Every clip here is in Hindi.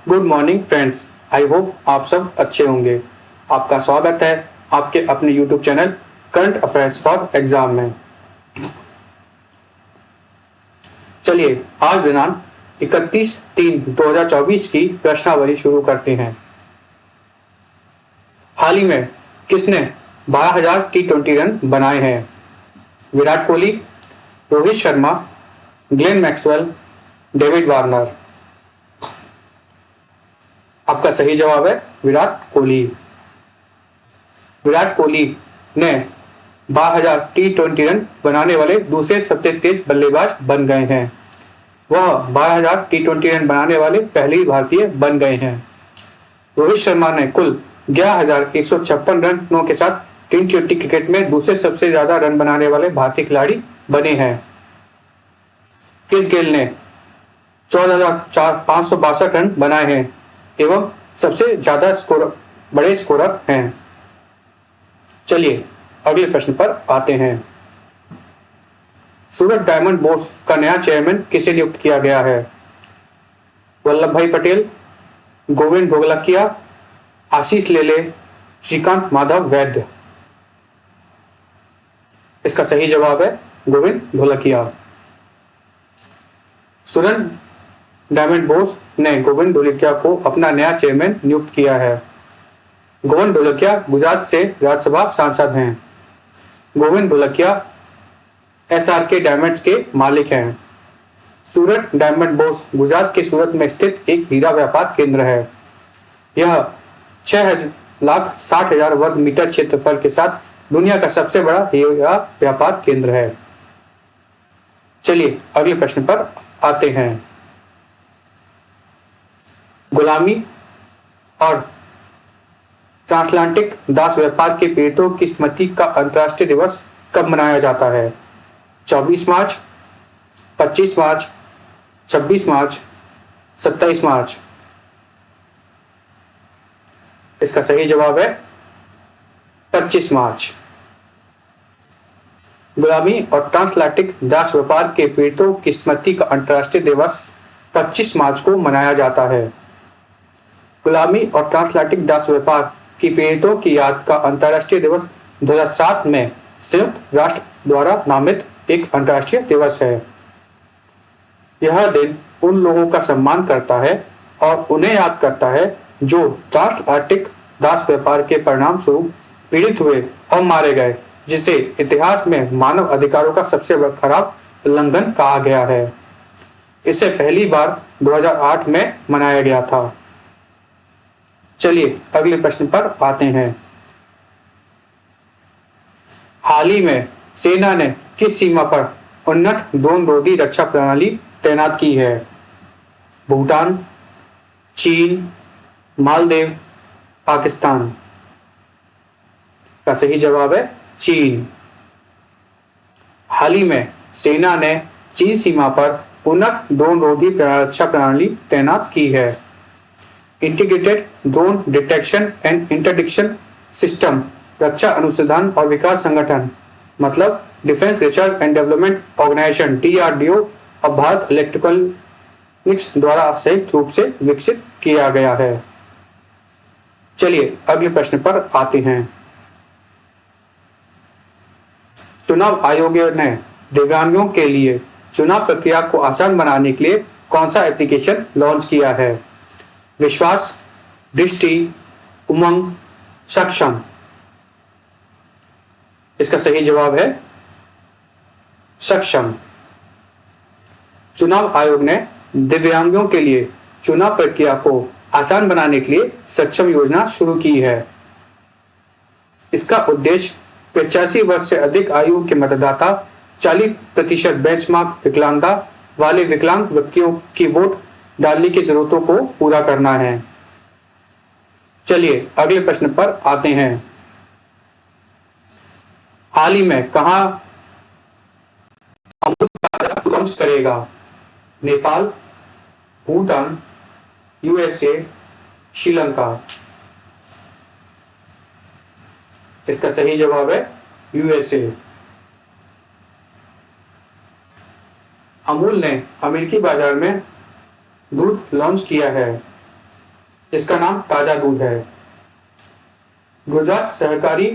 Good morning friends. I hope आप सब अच्छे होंगे। आपका स्वागत है आपके अपने YouTube channel current affairs for exam में। चलिए आज दिनांक 31/3/2024 की प्रश्नावली शुरू करते हैं। हाल ही में किसने 12,000 T20 रन बनाए हैं? Virat Kohli, Rohit Sharma, Glenn Maxwell, David Warner. आपका सही जवाब है विराट कोहली। विराट कोहली ने 12,000 T20 रन बनाने वाले दूसरे सबसे तेज बल्लेबाज बन गए हैं। वह 12,000 T20 रन बनाने वाले पहले भारतीय बन गए हैं। रोहित शर्मा ने कुल 11,156 रनों के साथ T20 क्रिकेट में दूसरे सबसे ज्यादा रन बनाने वाले भारतीय खिलाड़ी बने हैं। क्रिस गेल ने 14,562 रन बनाए हैं एवं सबसे ज्यादा बड़े स्कोरर हैं। चलिए अगले प्रश्न पर आते हैं। सूरत डायमंड बोर्ड का नया चेयरमैन किसे नियुक्त किया गया है? वल्लभ भाई पटेल, गोविंद ढोलकिया, आशीष लेले, श्रीकांत माधव वैद्य। इसका सही जवाब है गोविंद ढोलकिया। सूरत डायमंड बोर्ड ने गोविंद ढोलकिया को अपना नया चेयरमैन नियुक्त किया है। गोविंद ढोलकिया गुजरात से राज्यसभा सांसद हैं। गोविंद ढोलकिया SRK डायमंड्स के मालिक हैं। सूरत डायमंड बोर्ड गुजरात के सूरत में स्थित एक हीरा व्यापार केंद्र है। यह 6,60,000 वर्ग मीटर क्षेत्रफल के साथ दुनिया का सबसे बड़ा हीरा व्यापार केंद्र है। चलिए अगले प्रश्न पर आते हैं। गुलामी और ट्रांसलांटिक दास व्यापार के पीड़ितों की स्मृति का अंतर्राष्ट्रीय दिवस कब मनाया जाता है? 24 मार्च, 25 मार्च, 26 मार्च, 27 मार्च। इसका सही जवाब है 25 मार्च। गुलामी और ट्रांसलांटिक दास व्यापार के पीड़ितों की स्मृति का अंतर्राष्ट्रीय दिवस 25 मार्च को मनाया जाता है। गुलामी और ट्रांसलांटिक दास व्यापार की पीड़ितों की याद का अंतर्राष्ट्रीय दिवस 2007 में संयुक्त राष्ट्र द्वारा नामित एक अंतर्राष्ट्रीय दिवस है। यह दिन उन लोगों का सम्मान करता है और उन्हें याद करता है जो ट्रांसलांटिक दास व्यापार के परिणाम स्वरूप पीड़ित हुए और मारे गए, जिसे इतिहास में मानव अधिकारों का सबसे खराब उल्लंघन कहा गया है। इसे पहली बार 2008 में मनाया गया था। चलिए अगले प्रश्न पर आते हैं। हाल ही में सेना ने किस सीमा पर उन्नत ड्रोन रोधी रक्षा प्रणाली तैनात की है? भूटान, चीन, मालदीव, पाकिस्तान। का सही जवाब है चीन। हाल ही में सेना ने चीन सीमा पर उन्नत ड्रोन रोधी रक्षा प्रणाली तैनात की है। Integrated drone detection and interdiction system रक्षा अनुसंधान और विकास संगठन मतलब defence research and development organisation DRDO और भारत इलेक्ट्रॉनिक्स द्वारा संयुक्त रूप से विकसित किया गया है। चलिए अगले प्रश्न पर आते हैं। चुनाव आयोग ने दिव्यांगों के लिए चुनाव प्रक्रिया को आसान बनाने के लिए कौन सा एप्लीकेशन लॉन्च किया है? विश्वास, दृष्टि, उमंग, सक्षम। इसका सही जवाब है सक्षम। चुनाव आयोग ने दिव्यांगों के लिए चुनाव प्रक्रिया को आसान बनाने के लिए सक्षम योजना शुरू की है। इसका उद्देश्य 85 वर्ष से अधिक आयु के मतदाता, 40% बेंचमार्क विकलांगता वाले विकलांग व्यक्तियों की वोट डालने की जरूरतों को पूरा करना है। चलिए अगले प्रश्न पर आते हैं। हाल ही में कहां अमृत बाजार लॉन्च करेगा? नेपाल, भूटान, USA, श्रीलंका। इसका सही जवाब है USA। अमूल ने अमेरिकी बाजार में दूध लॉन्च किया है। जिसका नाम ताजा दूध है। गुजरात सहकारी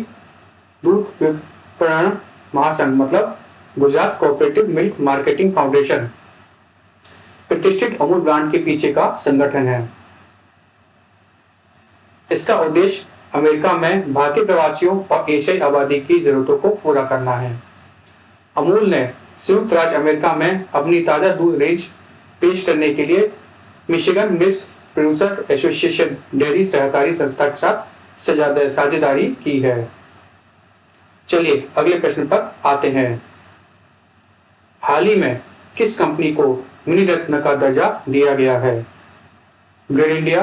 दूध विपणन महासंघ मतलब Gujarat cooperative milk marketing foundation प्रतिष्ठित अमूल ब्रांड के पीछे का संगठन है। इसका उद्देश्य अमेरिका में भारतीय प्रवासियों और एशियाई आबादी की जरूरतों को पूरा करना है। अमूल ने संयुक्त राज्य अमेरिका में अपनी ताजा दूध रेंज पेश करने के लिए Michigan milk producer association dairy सहकारी संस्था के साथ साझेदारी की है। चलिए अगले प्रश्न पर आते हैं। हाल ही में किस कंपनी को मिनी रत्न का दर्जा दिया गया है? Grid India,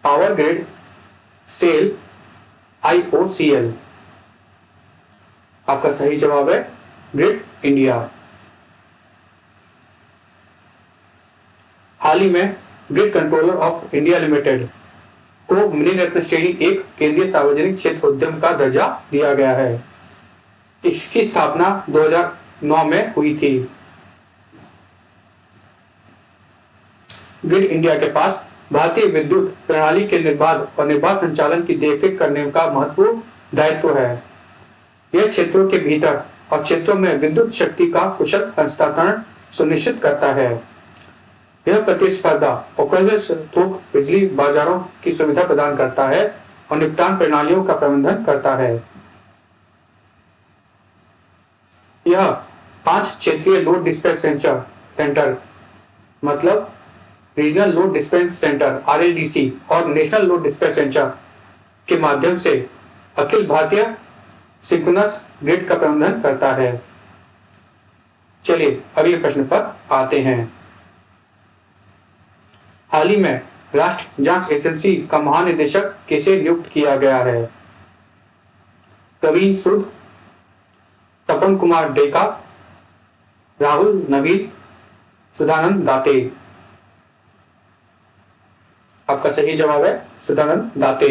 power grid, SAIL, IOCL। आपका सही जवाब है ग्रिड इंडिया। हाल ही में grid controller of India limited को मिनी रत्न श्रेणी 1 केंद्रीय सार्वजनिक क्षेत्र उद्यम का दर्जा दिया गया है। इसकी स्थापना 2009 में हुई थी। ग्रिड इंडिया के पास भारतीय विद्युत प्रणाली के निर्बाध और निर्बाध संचालन की देखरेख करने का महत्वपूर्ण दायित्व है। यह क्षेत्रों के भीतर और क्षेत्रों में विद्युत शक्ति का कुशल हस्तांतरण सुनिश्चित करता है। यह प्रतिस्पर्धा और थोक बिजली बाजारों की सुविधा प्रदान करता है और निपटान प्रणालियों का प्रबंधन करता है। यह 5 क्षेत्रीय लोड डिस्पैच सेंटर मतलब regional load dispatch centre RLDC और नेशनल लोड डिस्पैच सेंटर के माध्यम से अखिल भारतीय सिंक्रोनस ग्रिड का प्रबंधन करता है। चलिए अगले प्रश्न पर आते हैं। हाल ही में राष्ट्रीय जांच एजेंसी का महानिदेशक किसे नियुक्त किया गया है? कवीन सूद, तपन कुमार डेका, राहुल नवीन, सदानंद दाते। आपका सही जवाब है सदानंद दाते।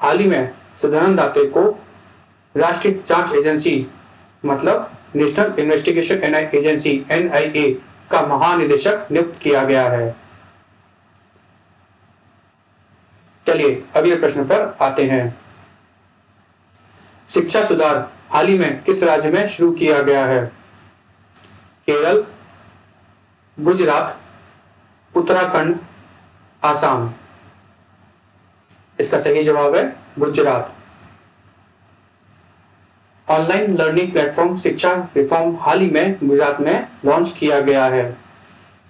हाल ही में सदानंद दाते को राष्ट्रीय जांच एजेंसी मतलब नेशनल इन्वेस्टिगेशन एजेंसी NIA का महानिदेशक नियुक्त किया गया है। चलिए अगले प्रश्न पर आते हैं। शिक्षा सुधार हाल ही में किस राज्य में शुरू किया गया है? केरल, गुजरात, उत्तराखंड, आसाम। इसका सही जवाब है गुजरात। ऑनलाइन लर्निंग प्लेटफॉर्म शिक्षा रिफॉर्म हाल ही में गुजरात में लॉन्च किया गया है।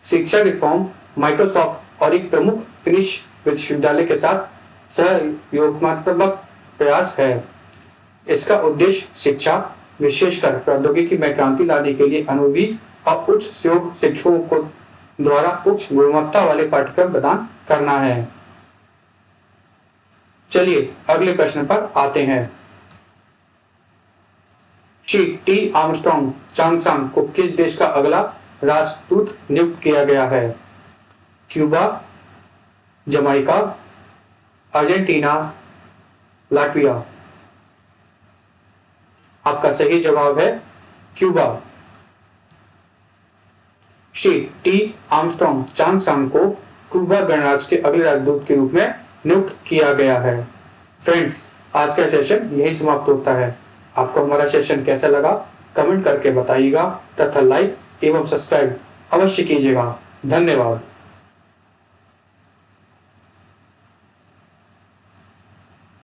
शिक्षा रिफॉर्म माइक्रोसॉफ्ट और एक प्रमुख फिनिश विश्वविद्यालय के साथ सहयोगात्मक प्रयास है। इसका उद्देश्य शिक्षा विशेषकर प्रौद्योगिकी में क्रांति लाने के लिए अनुभवी और उच्च सहयोग शिक्षकों को द्वारा उच्च गुणवत्ता वाले पाठ्यक्रम प्रदान करना है। चलिए अगले प्रश्न पर आते हैं। श्री T आर्मस्ट्रॉन्ग चांगसांग को किस देश का अगला राष्ट्रदूत नियुक्त किया गया है? Cuba, Jamaica, Argentina, Latvia. आपका सही जवाब है क्यूबा। श्री T आर्मस्ट्रॉन्ग चांगसांग को क्यूबा गणराज्य के अगले राजदूत के रूप में नियुक्त किया गया है। फ्रेंड्स, आज का सेशन यही समाप्त होता है। आपको हमारा सेशन कैसा लगा कमेंट करके बताइएगा तथा लाइक एवं सब्सक्राइब अवश्य कीजिएगा। धन्यवाद।